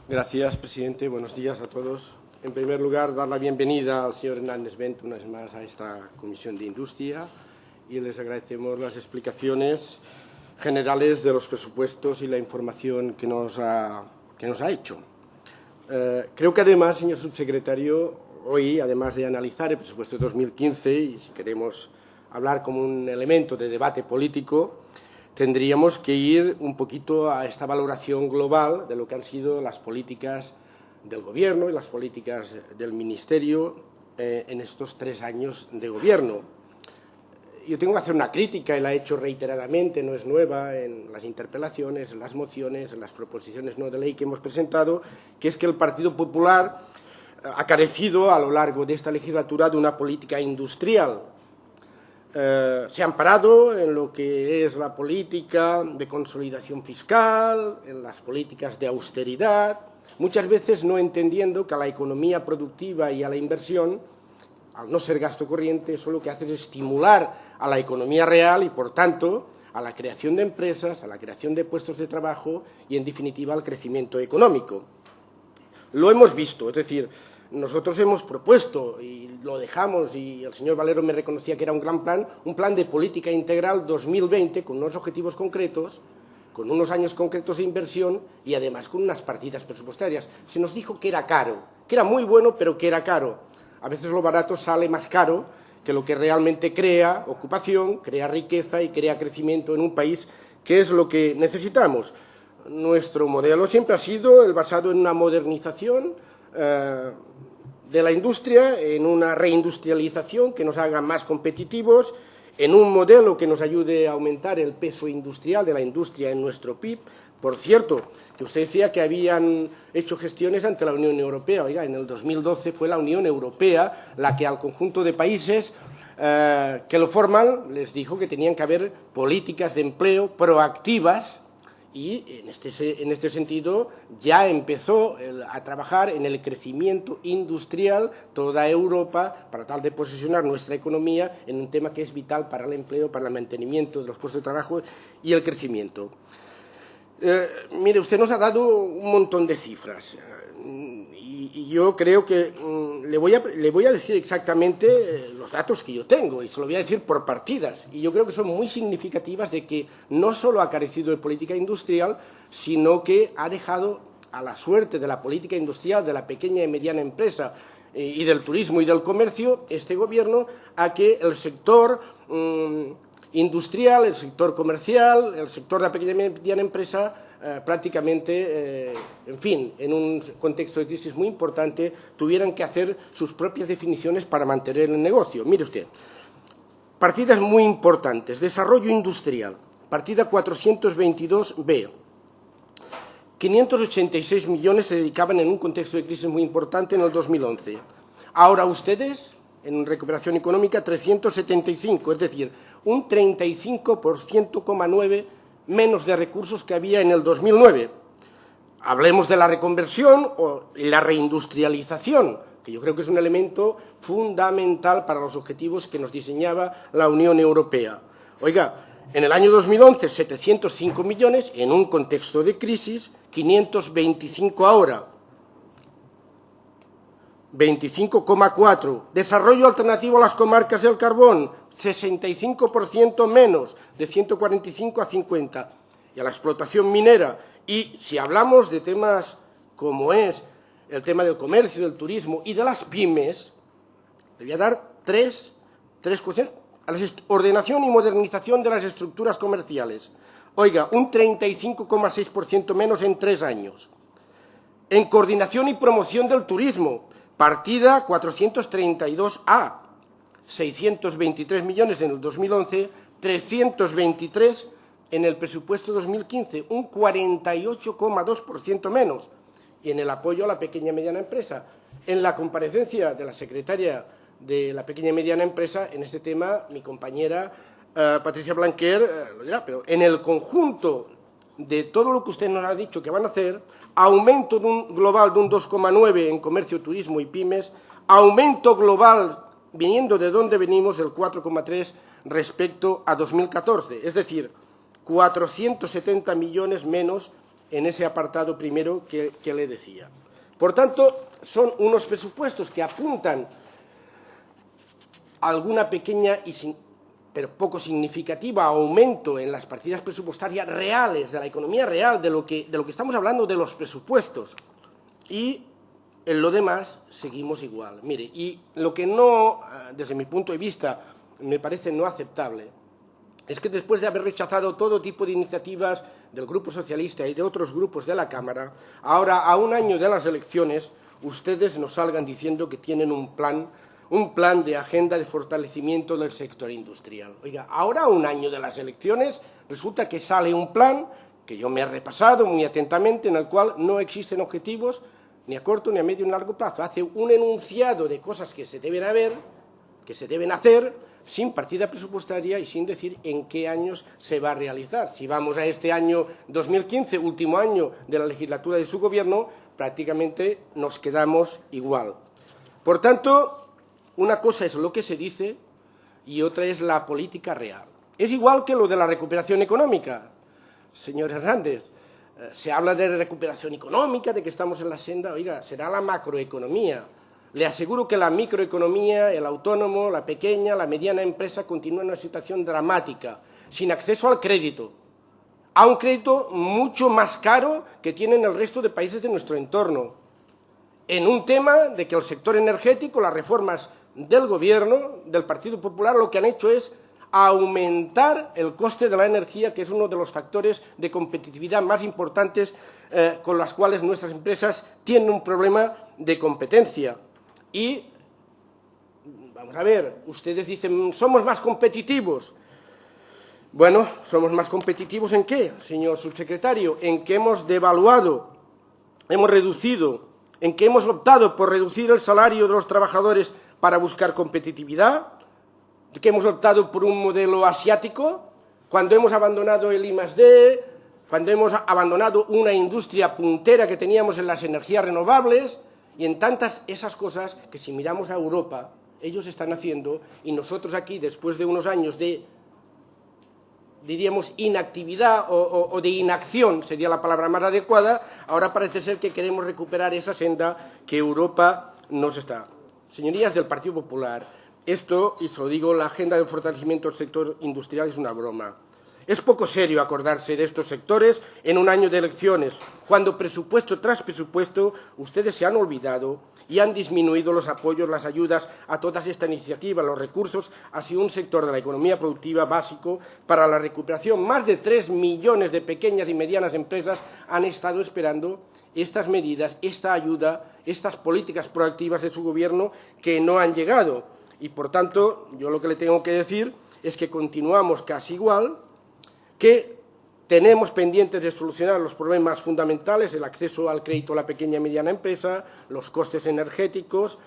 Gracias, presidente. Buenos días a todos. En primer lugar, dar la bienvenida al señor Hernández Bento una vez más a esta Comisión de Industria y les agradecemos las explicaciones generales de los presupuestos y la información que nos ha hecho. Creo que además, señor subsecretario, hoy, además de analizar el presupuesto de 2015 y si queremos hablar como un elemento de debate político, tendríamos que ir un poquito a esta valoración global de lo que han sido las políticas del Gobierno y las políticas del Ministerio en estos 3 años de Gobierno. Yo tengo que hacer una crítica, y la he hecho reiteradamente, no es nueva, en las interpelaciones, en las mociones, en las proposiciones no de ley que hemos presentado, que es que el Partido Popular ha carecido a lo largo de esta legislatura de una política industrial. Se ha amparado en lo que es la política de consolidación fiscal, en las políticas de austeridad, muchas veces no entendiendo que a la economía productiva y a la inversión, al no ser gasto corriente, eso lo que hace es estimular a la economía real y, por tanto, a la creación de empresas, a la creación de puestos de trabajo y, en definitiva, al crecimiento económico. Lo hemos visto, es decir, nosotros hemos propuesto, y lo dejamos, y el señor Valero me reconocía que era un gran plan, un plan de política integral 2020 con unos objetivos concretos, con unos años concretos de inversión y, además, con unas partidas presupuestarias. Se nos dijo que era caro, que era muy bueno, pero que era caro. A veces lo barato sale más caro que lo que realmente crea ocupación, crea riqueza y crea crecimiento en un país, que es lo que necesitamos. Nuestro modelo siempre ha sido el basado en una modernización de la industria, en una reindustrialización que nos haga más competitivos, en un modelo que nos ayude a aumentar el peso industrial de la industria en nuestro PIB. Por cierto, que usted decía que habían hecho gestiones ante la Unión Europea. Oiga, en el 2012 fue la Unión Europea la que al conjunto de países que lo forman les dijo que tenían que haber políticas de empleo proactivas. Y en este sentido ya empezó a trabajar en el crecimiento industrial toda Europa para tal de posicionar nuestra economía en un tema que es vital para el empleo, para el mantenimiento de los puestos de trabajo y el crecimiento. Mire, usted nos ha dado un montón de cifras y yo creo que le voy a decir exactamente los datos que yo tengo y se lo voy a decir por partidas. Y yo creo que son muy significativas de que no solo ha carecido de política industrial, sino que ha dejado a la suerte de la política industrial, de la pequeña y mediana empresa y del turismo y del comercio, este Gobierno, a que el sector industrial, el sector comercial, el sector de la pequeña y mediana empresa prácticamente, en fin, en un contexto de crisis muy importante, tuvieran que hacer sus propias definiciones para mantener el negocio. Mire usted, partidas muy importantes. Desarrollo industrial, partida 422B. 586 millones se dedicaban en un contexto de crisis muy importante en el 2011. Ahora ustedes, en recuperación económica, 375, es decir, un 35,9% menos de recursos que había en el 2009. Hablemos de la reconversión o la reindustrialización, que yo creo que es un elemento fundamental para los objetivos que nos diseñaba la Unión Europea. Oiga, en el año 2011, 705 millones, en un contexto de crisis, 525 ahora. 25,4. Desarrollo alternativo a las comarcas del carbón, 65% menos, de 145 a 50. Y a la explotación minera. Y si hablamos de temas como es el tema del comercio, del turismo y de las pymes, le voy a dar tres cuestiones. A la ordenación y modernización de las estructuras comerciales. Oiga, un 35,6% menos en 3 años. En coordinación y promoción del turismo, partida 432A. 623 millones en el 2011, 323 en el presupuesto 2015, un 48,2% menos. Y en el apoyo a la pequeña y mediana empresa. En la comparecencia de la secretaria de la pequeña y mediana empresa, en este tema, mi compañera Patricia Blanquer lo dirá, pero en el conjunto de todo lo que usted nos ha dicho que van a hacer, aumento global de un 2,9 en comercio, turismo y pymes, aumento global viniendo de donde venimos, el 4,3 respecto a 2014, es decir, 470 millones menos en ese apartado primero que le decía. Por tanto, son unos presupuestos que apuntan a alguna pequeña pero poco significativa aumento en las partidas presupuestarias reales, de la economía real, de lo que estamos hablando, de los presupuestos. Y en lo demás seguimos igual. Mire, y lo que no, desde mi punto de vista, me parece no aceptable, es que después de haber rechazado todo tipo de iniciativas del Grupo Socialista y de otros grupos de la Cámara, ahora, a un año de las elecciones, ustedes nos salgan diciendo que tienen un plan de agenda de fortalecimiento del sector industrial. Oiga, ahora, a un año de las elecciones, resulta que sale un plan que yo me he repasado muy atentamente, en el cual no existen objetivos ni a corto, ni a medio, ni a largo plazo. Hace un enunciado de cosas que se deben hacer, sin partida presupuestaria y sin decir en qué años se va a realizar. Si vamos a este año 2015, último año de la legislatura de su Gobierno, prácticamente nos quedamos igual. Por tanto, una cosa es lo que se dice y otra es la política real. Es igual que lo de la recuperación económica. Señor Hernández, se habla de recuperación económica, de que estamos en la senda. Oiga, será la macroeconomía. Le aseguro que la microeconomía, el autónomo, la pequeña, la mediana empresa continúa en una situación dramática, sin acceso al crédito, a un crédito mucho más caro que tienen el resto de países de nuestro entorno, en un tema de que el sector energético, las reformas del Gobierno, del Partido Popular, lo que han hecho es aumentar el coste de la energía, que es uno de los factores de competitividad más importantes con los cuales nuestras empresas tienen un problema de competencia. Y, vamos a ver, ustedes dicen, somos más competitivos. Bueno, ¿somos más competitivos en qué, señor subsecretario? En que hemos devaluado, hemos reducido, en que hemos optado por reducir el salario de los trabajadores para buscar competitividad, que hemos optado por un modelo asiático, cuando hemos abandonado el I+D, cuando hemos abandonado una industria puntera que teníamos en las energías renovables y en tantas esas cosas que si miramos a Europa, ellos están haciendo y nosotros aquí, después de unos años de, diríamos, inactividad o de inacción, sería la palabra más adecuada, ahora parece ser que queremos recuperar esa senda que Europa nos está. Señorías del Partido Popular, esto, y se lo digo, la agenda del fortalecimiento del sector industrial es una broma. Es poco serio acordarse de estos sectores en un año de elecciones, cuando presupuesto tras presupuesto ustedes se han olvidado y han disminuido los apoyos, las ayudas a todas estas iniciativas, los recursos hacia un sector de la economía productiva básico para la recuperación. Más de 3 millones de pequeñas y medianas empresas han estado esperando estas medidas, esta ayuda, estas políticas proactivas de su Gobierno que no han llegado. Y, por tanto, yo lo que le tengo que decir es que continuamos casi igual, que tenemos pendientes de solucionar los problemas fundamentales, el acceso al crédito a la pequeña y mediana empresa, los costes energéticos,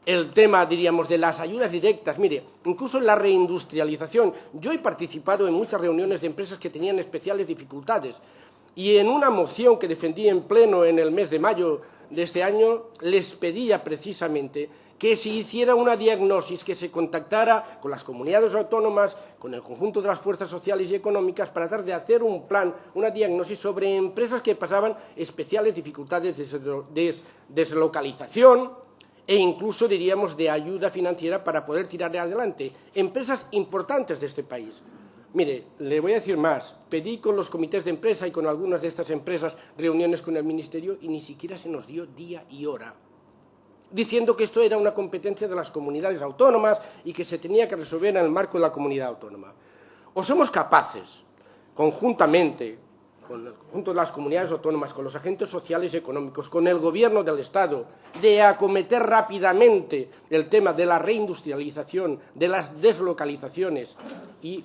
el tema, diríamos, de las ayudas directas. Mire, incluso en la reindustrialización. Yo he participado en muchas reuniones de empresas que tenían especiales dificultades y en una moción que defendí en pleno en el mes de mayo de este año les pedía precisamente que se hiciera una diagnosis, que se contactara con las comunidades autónomas, con el conjunto de las fuerzas sociales y económicas, para tratar de hacer un plan, una diagnosis sobre empresas que pasaban especiales dificultades de deslocalización e incluso, diríamos, de ayuda financiera para poder tirar adelante. Empresas importantes de este país. Mire, le voy a decir más. Pedí con los comités de empresa y con algunas de estas empresas reuniones con el Ministerio y ni siquiera se nos dio día y hora, diciendo que esto era una competencia de las comunidades autónomas y que se tenía que resolver en el marco de la comunidad autónoma. O somos capaces, conjuntamente, con el conjunto de las comunidades autónomas, con los agentes sociales y económicos, con el Gobierno del Estado, de acometer rápidamente el tema de la reindustrialización, de las deslocalizaciones y,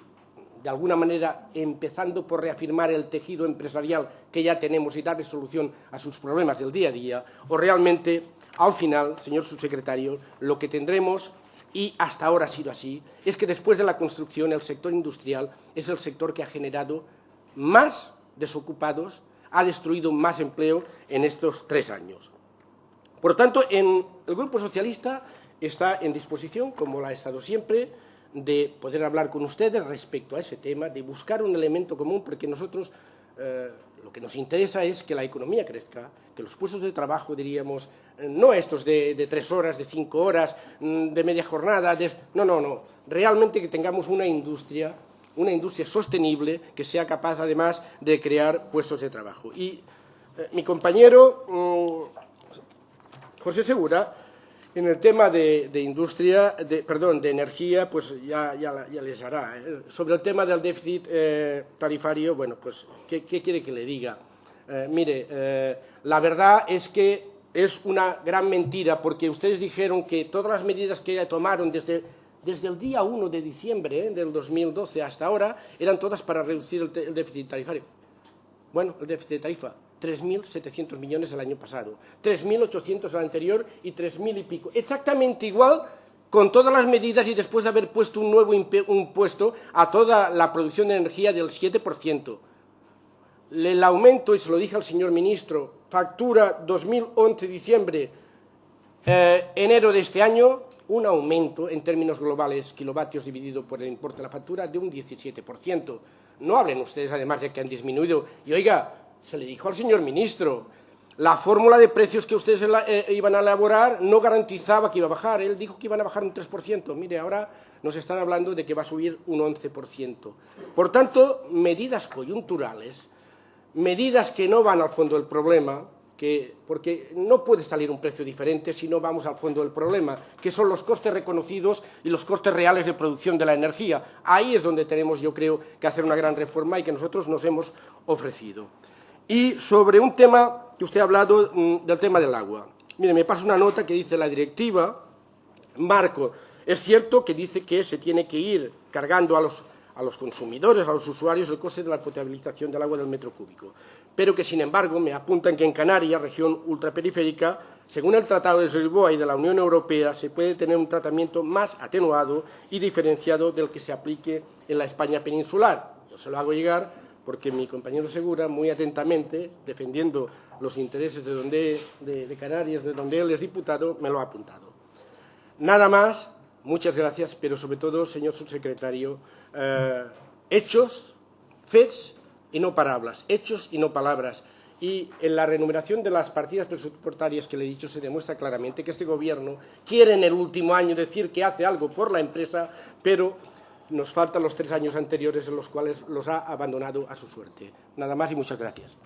de alguna manera, empezando por reafirmar el tejido empresarial que ya tenemos y darle solución a sus problemas del día a día, o realmente, al final, señor subsecretario, lo que tendremos, y hasta ahora ha sido así, es que después de la construcción el sector industrial es el sector que ha generado más desocupados, ha destruido más empleo en estos 3 años. Por tanto, el Grupo Socialista está en disposición, como lo ha estado siempre, de poder hablar con ustedes respecto a ese tema, de buscar un elemento común, porque nosotros Lo que nos interesa es que la economía crezca, que los puestos de trabajo, diríamos, no estos de 3 horas, de 5 horas, de media jornada, no, realmente que tengamos una industria sostenible que sea capaz, además, de crear puestos de trabajo. Y mi compañero José Segura, en el tema de energía, pues ya les hará. Sobre el tema del déficit tarifario, bueno, pues, ¿qué quiere que le diga? Mire, la verdad es que es una gran mentira, porque ustedes dijeron que todas las medidas que ya tomaron desde el día 1 de diciembre del 2012 hasta ahora eran todas para reducir el déficit tarifario. Bueno, el déficit de tarifa, 3.700 millones el año pasado, 3.800 el anterior y 3.000 y pico. Exactamente igual con todas las medidas y después de haber puesto un nuevo impuesto a toda la producción de energía del 7%. El aumento, y se lo dije al señor ministro, factura 2011 diciembre, enero de este año, un aumento en términos globales, kilovatios dividido por el importe de la factura, de un 17%. No hablen ustedes, además, de que han disminuido. Y, oiga, se le dijo al señor ministro, la fórmula de precios que ustedes iban a elaborar no garantizaba que iba a bajar. Él dijo que iban a bajar un 3%. Mire, ahora nos están hablando de que va a subir un 11%. Por tanto, medidas coyunturales, medidas que no van al fondo del problema, porque no puede salir un precio diferente si no vamos al fondo del problema, que son los costes reconocidos y los costes reales de producción de la energía. Ahí es donde tenemos, yo creo, que hacer una gran reforma y que nosotros nos hemos ofrecido. Y sobre un tema que usted ha hablado, del tema del agua. Mire, me pasa una nota que dice la directiva marco. Es cierto que dice que se tiene que ir cargando a los consumidores, a los usuarios, el coste de la potabilización del agua del metro cúbico. Pero que, sin embargo, me apuntan que en Canarias, región ultraperiférica, según el Tratado de Lisboa y de la Unión Europea, se puede tener un tratamiento más atenuado y diferenciado del que se aplique en la España peninsular. Yo se lo hago llegar porque mi compañero Segura, muy atentamente, defendiendo los intereses de Canarias, de donde él es diputado, me lo ha apuntado. Nada más. Muchas gracias, pero sobre todo, señor subsecretario, hechos, fets y no palabras, hechos y no palabras. Y en la remuneración de las partidas presupuestarias que le he dicho se demuestra claramente que este Gobierno quiere en el último año decir que hace algo por la empresa, pero nos faltan los 3 años anteriores en los cuales los ha abandonado a su suerte. Nada más y muchas gracias.